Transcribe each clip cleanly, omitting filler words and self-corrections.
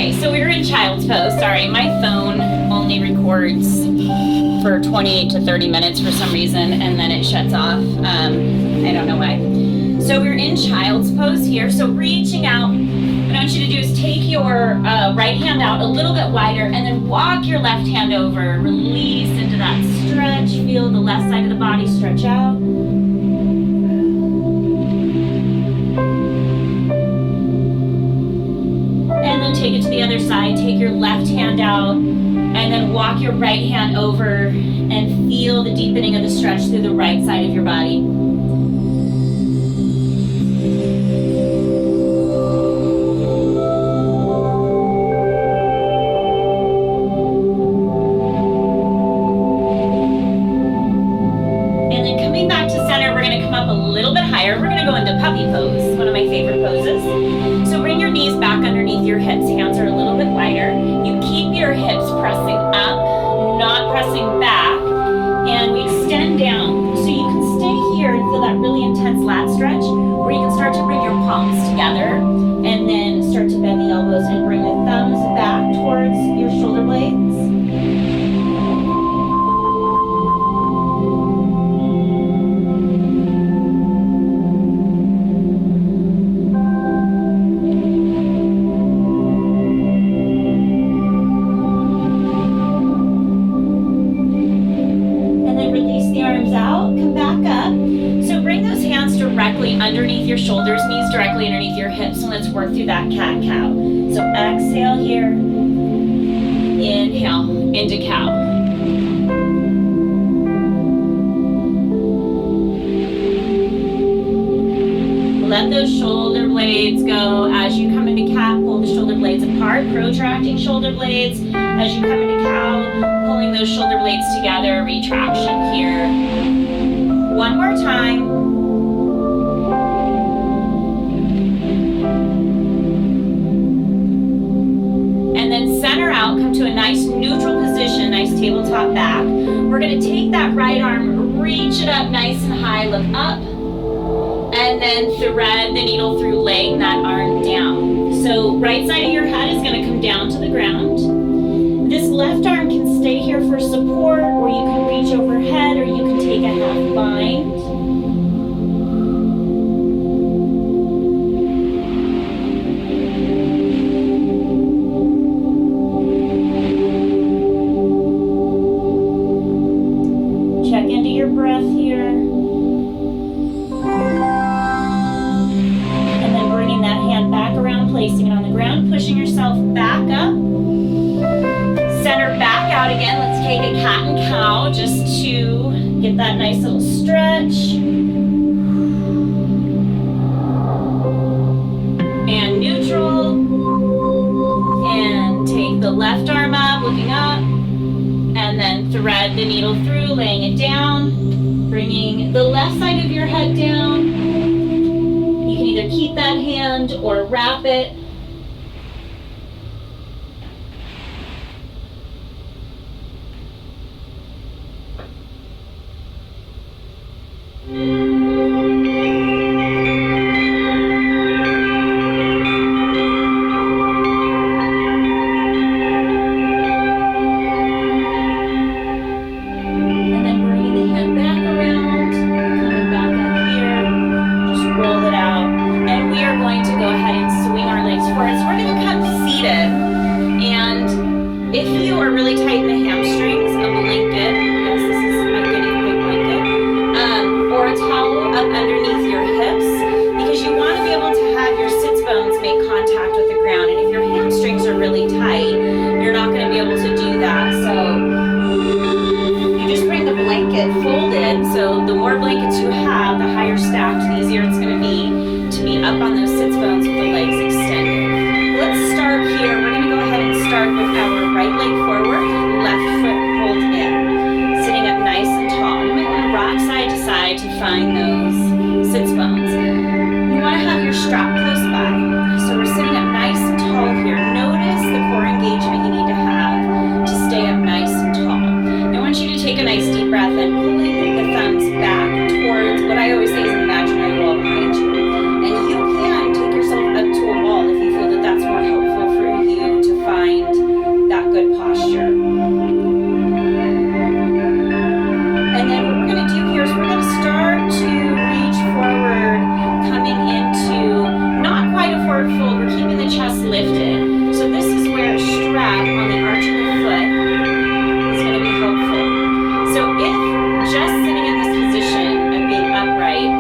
Okay, so we're in child's pose. Sorry, my phone only records for 28 to 30 minutes for some reason, and then it shuts off. I don't know why. So we're in child's pose here. So reaching out, what I want you to do is take your right hand out a little bit wider, and then walk your left hand over. Release into that stretch. Feel the left side of the body stretch out. Take it to the other side. Take your left hand out and then walk your right hand over and feel the deepening of the stretch through the right side of your body. And then coming back to center, we're going to come up a little bit higher. We're going to go into puppy pose, one of my favorite poses. So bring your knees back underneath your hips. Hands are a little bit wider. You keep your hips pressing up, not pressing back. And we extend down. So you can stay here and feel that really intense lat stretch, or you can start to bring your palms together and then start to bend the elbows and bring the thumbs back towards your shoulder blades. Underneath your shoulders, knees directly underneath your hips, and let's work through that cat-cow. So exhale here, inhale into cow. Let those shoulder blades go. As you come into cat, pull the shoulder blades apart, protracting shoulder blades. As you come into cow, pulling those shoulder blades together, retraction here. One more time. Center out, come to a nice neutral position, nice tabletop back. We're going to take that right arm, reach it up nice and high, look up, and then thread the needle through, laying that arm down. So right side of your head is going to come down to the ground. This left arm can stay here for support, or you can reach overhead, or you can take a half bind. That nice little stretch. And neutral. And take the left arm up, looking up. And then thread the needle through, laying it down. Bringing the left side of your head down. You can either keep that hand or wrap it. The higher stacked, the easier it's going to be up on those sits bones with the legs extended. lifted. So this is where a strap on the arch of the foot is going to be helpful. So if just sitting in this position of being upright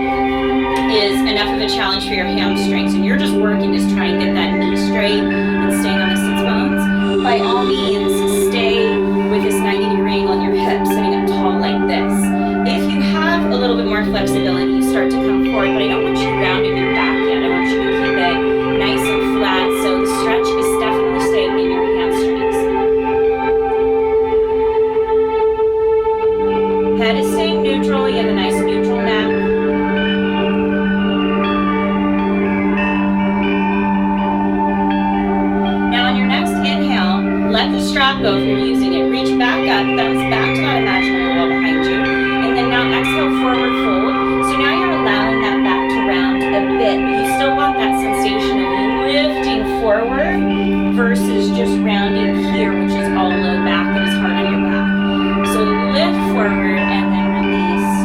is enough of a challenge for your hamstrings and you're just working to try and get that knee straight and staying on the sits bones, by all means stay with this 90-degree angle in your hips, sitting up tall like this. If you have a little bit more flexibility, you start to come forward, but I don't want you rounding your back yet. I want you to keep it nice and flat, so the stretch is definitely staying in your hamstrings. Head is staying neutral, you have a nice neutral neck. Now on your next inhale, let the strap go if you're using it. Reach back up, thumbs back to that imaginary wall behind you. And then now exhale, forward fold. So now you're allowing that back to round a bit, but you still want that sensation of lifting forward versus just rounding here, which is all low back and is hard on your back. So lift forward and then release.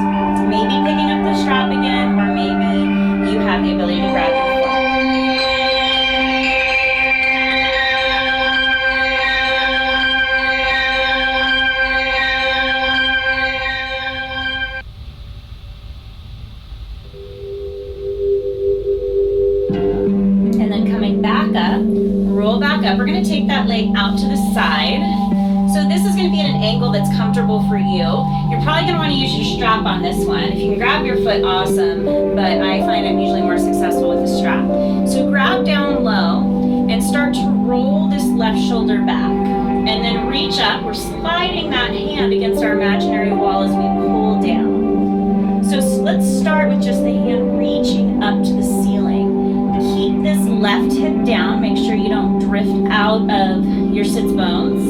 Maybe picking up the strap again, or maybe you have the ability to grab your foot. Roll back up. We're going to take that leg out to the side. So this is going to be at an angle that's comfortable for you. You're probably going to want to use your strap on this one. If you can grab your foot, awesome, but I find I'm usually more successful with the strap. So grab down low and start to roll this left shoulder back. And then reach up. We're sliding that hand against our imaginary wall as we pull down. So let's start with just the hand reaching up to the ceiling. Keep this left hip down. Make sure you don't drift out of your sits bones.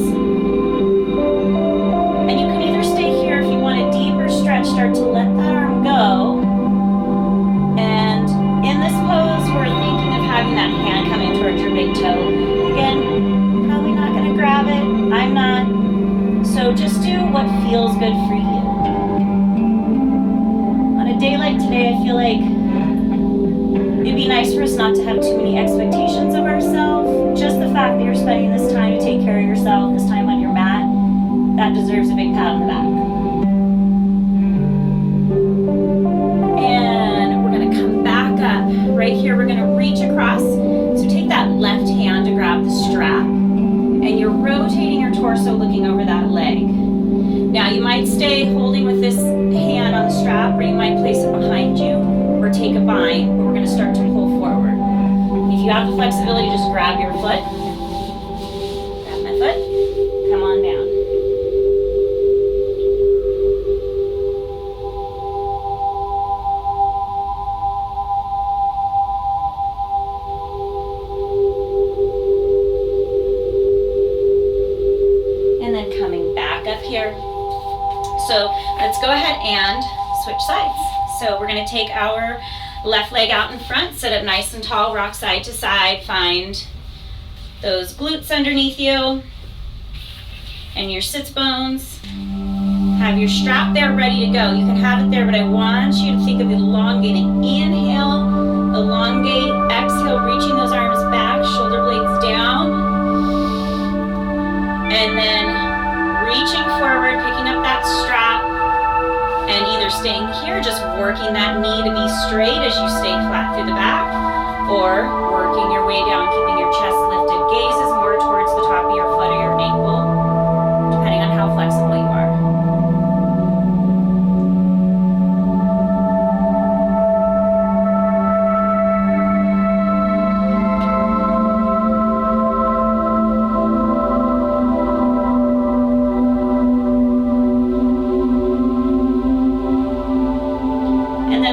And you can either stay here if you want a deeper stretch, start to let that arm go. And in this pose, we're thinking of having that hand coming towards your big toe. Again, probably not going to grab it. I'm not. So just do what feels good for you. On a day like today, I feel like it'd be nice for us not to have too many expectations of ourselves. Just the fact that you're spending this time to take care of yourself, this time on your mat, that deserves a big pat on the back. And we're going to come back up. Right here, we're going to reach across. So take that left hand to grab the strap. And you're rotating your torso looking over that leg. Now you might stay holding with this hand on the strap, or you might place it behind you, or take a bind, but we're going to start to pull forward. If you have the flexibility, just grab your foot. Grab my foot. Come on down. And then coming back up here. So let's go ahead and switch sides. So we're going to take our left leg out in front, sit up nice and tall, rock side to side, find those glutes underneath you and your sits bones. Have your strap there ready to go. You can have it there, but I want you to think of elongating. Inhale, elongate, exhale, reaching those arms back, shoulder blades down, and then reaching forward, picking up that strap, and either staying here, just working that knee to be straight as you stay flat through the back, or working your way down, keeping your chest lifted. Gaze is more towards the top of your foot or your ankle, depending on how flexible you are.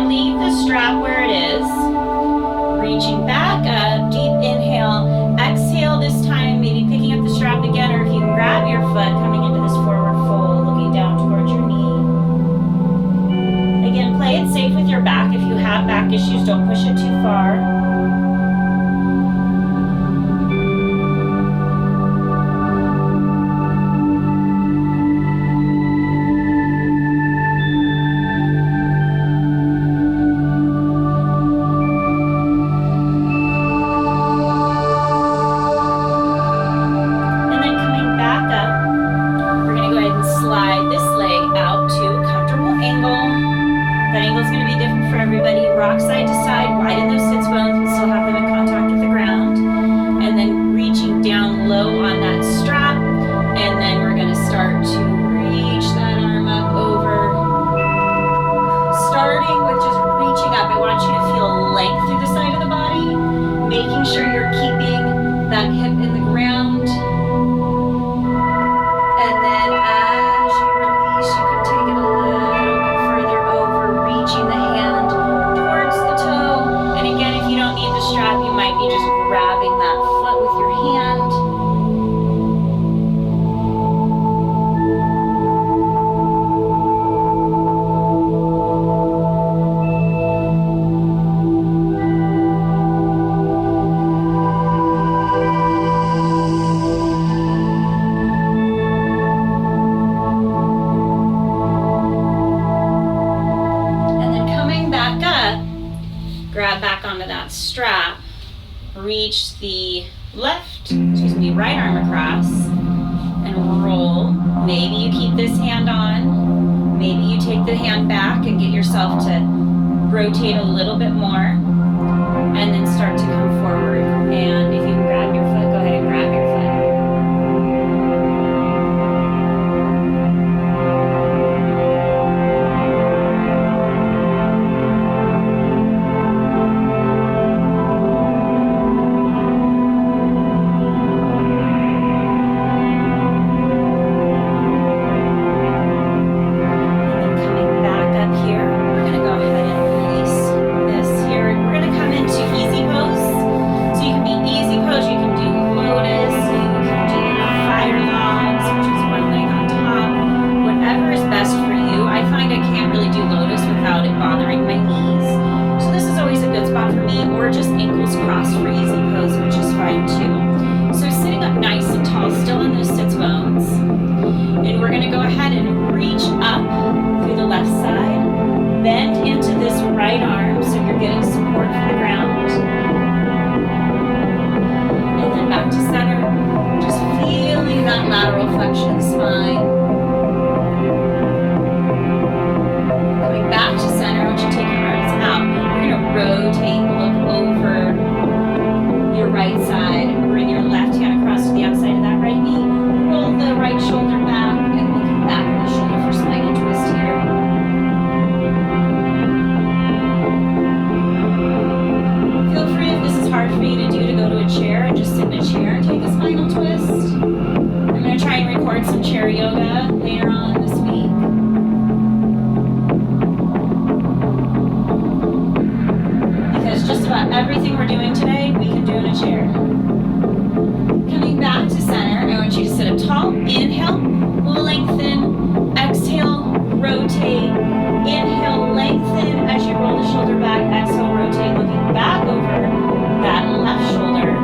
Leave the strap where it is, reaching back up, deep in reach the right arm across and roll. Maybe you keep this hand on. Maybe you take the hand back and get yourself to rotate a little bit more, and then start to come forward. And if you can grab your foot, go ahead and grab your foot. Everything we're doing today, we can do in a chair. Coming back to center, I want you to sit up tall. Inhale, lengthen. Exhale, rotate. Inhale, lengthen as you roll the shoulder back. Exhale, rotate, looking back over that left shoulder.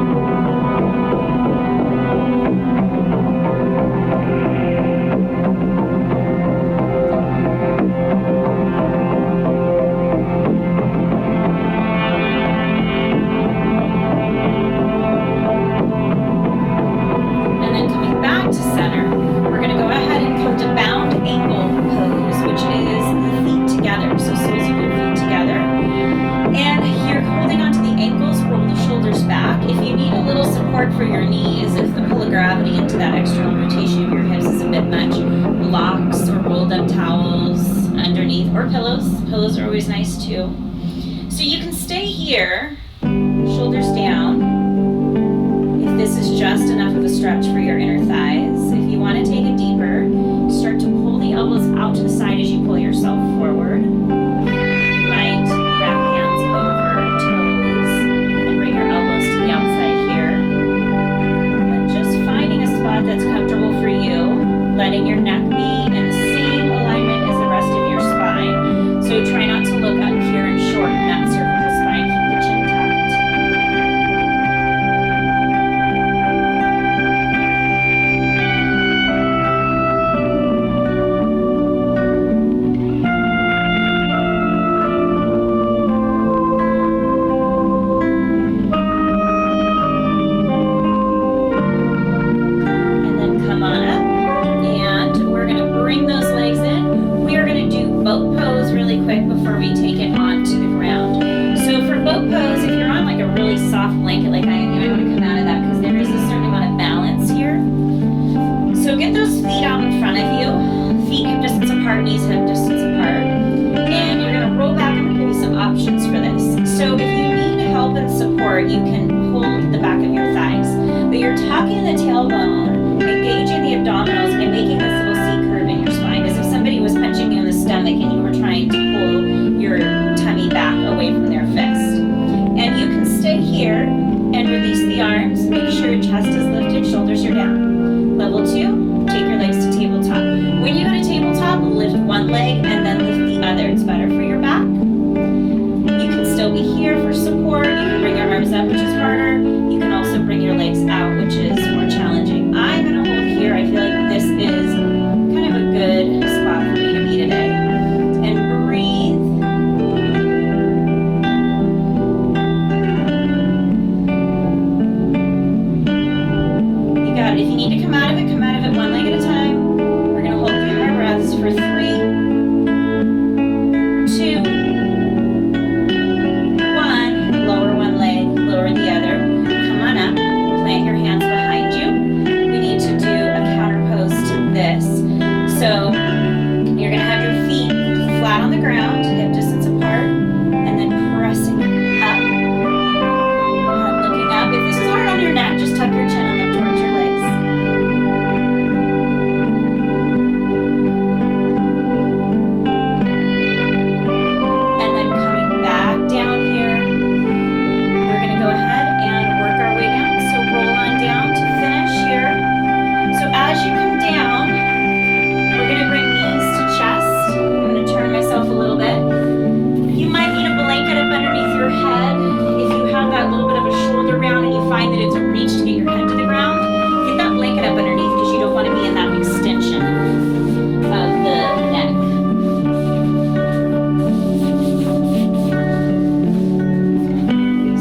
For your knees, if the pull of gravity into that external rotation of your hips is a bit much, blocks or rolled up towels underneath, or pillows. Pillows are always nice too. So you can stay here, shoulders down, if this is just enough of a stretch for your inner thighs. If you want to take it deeper, start to pull the elbows out to the side as you pull yourself forward. You might wrap hands over toes and bring your elbows to the outside here. That's comfortable for you, letting your neck be in the same alignment as the rest of your spine. So try not to look up here and shorten that cervical spine. Keep the chin you can hold the back of your thighs, but you're tucking the tailbone, engaging the abdominals, and making this little C curve in your spine, as if somebody was punching you in the stomach and you were trying to pull your tummy back away from their fist. And you can stay here and release the arms, make sure your chest is lifted, shoulders are down. Level 2, take your legs to tabletop. When you go to tabletop, lift one leg and then lift the other. It's better for your back. You can still be here for support. You can bring your arms up, which is harder. You can also bring your legs out, which is more challenging. I'm going to hold here. I feel like this is kind of a good spot for me to be today. And breathe. that. If you need to come out of it one leg at a time. We're going to hold 3 more breaths for 3, 2, 1. Lower one leg, lower the other. Come on up. Plant your hands behind you. We need to do a counter pose to this. So you're going to have your feet flat on the ground, hip distance apart, and then pressing up. Looking up. If this is hard on your neck, just tuck your chin and look towards your legs. And then coming back down here, we're going to go ahead and work our way down. So roll on down to finish here. So as you come down, we're going to bring knees to chest. I'm going to turn myself a little bit. You might need a blanket up underneath your head. If you have that little bit of a shoulder round and you find that it's a reach to get your head to the ground, get that blanket up underneath because you don't want to be in that extension of the neck.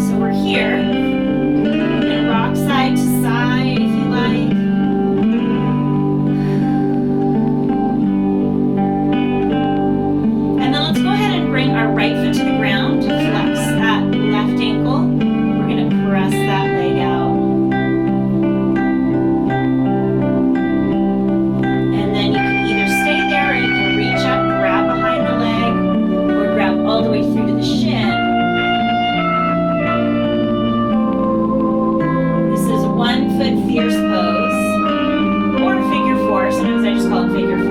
So we're here. We're going to rock side to side if you like. And then let's go ahead and bring our right foot to the ground. Flex that left ankle. We're going to press that leg out. And then you can either stay there or you can reach up, grab behind the leg, or grab all the way through to the shin. This is a 1 foot fierce pose, or figure 4. Sometimes I just call it figure 4.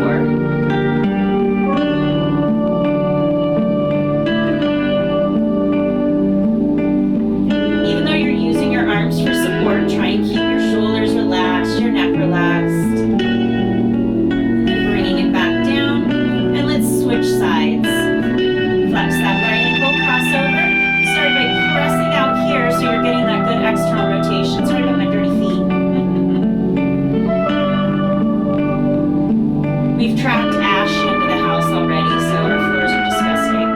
Even though you're using your arms for support, try and keep your shoulders relaxed, your neck relaxed. And then bringing it back down. And let's switch sides. Flex that right ankle, cross over. Start by pressing out here so you're getting that good external rotation. Sorry about my dirty feet. We've tracked Ash into the house already, so our floors are disgusting.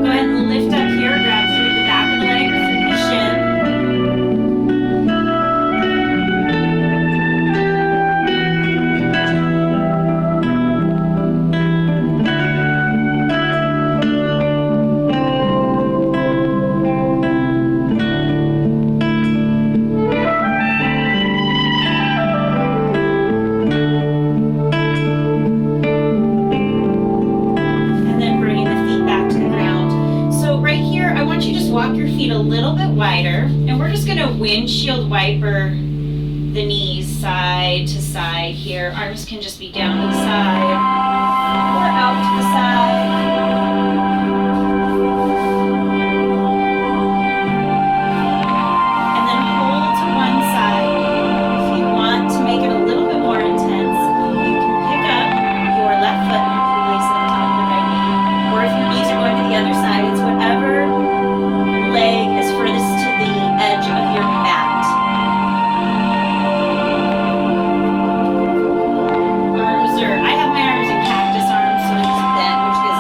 Go ahead and lift up here, grab through the back of the leg or through the shin. And then bringing the feet back to the ground. So right here, I want you to just walk your feet a little bit wider, and we're just going to windshield wiper the knees side to side here. Arms can just be down to the side or out to the side. And then hold to one side. If you want to make it a little bit more intense, you can pick up your left foot and place it on top of the right knee. Or if your knees are going to the other side, it's whatever leg is furthest to the edge of your mat. I have my arms in cactus arms, so it's bent, which gives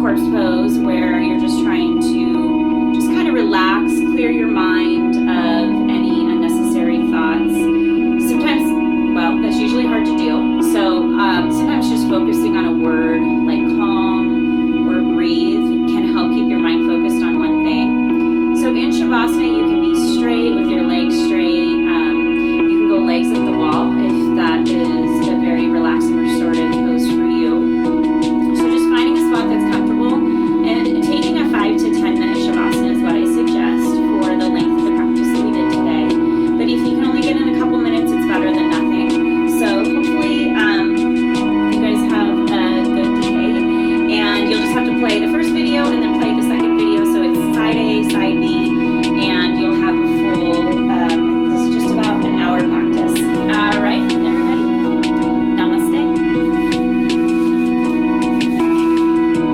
corpse pose, where you're just trying to just kind of relax, clear your mind of any unnecessary thoughts. Sometimes, well, that's usually hard to do. So sometimes just focusing on a word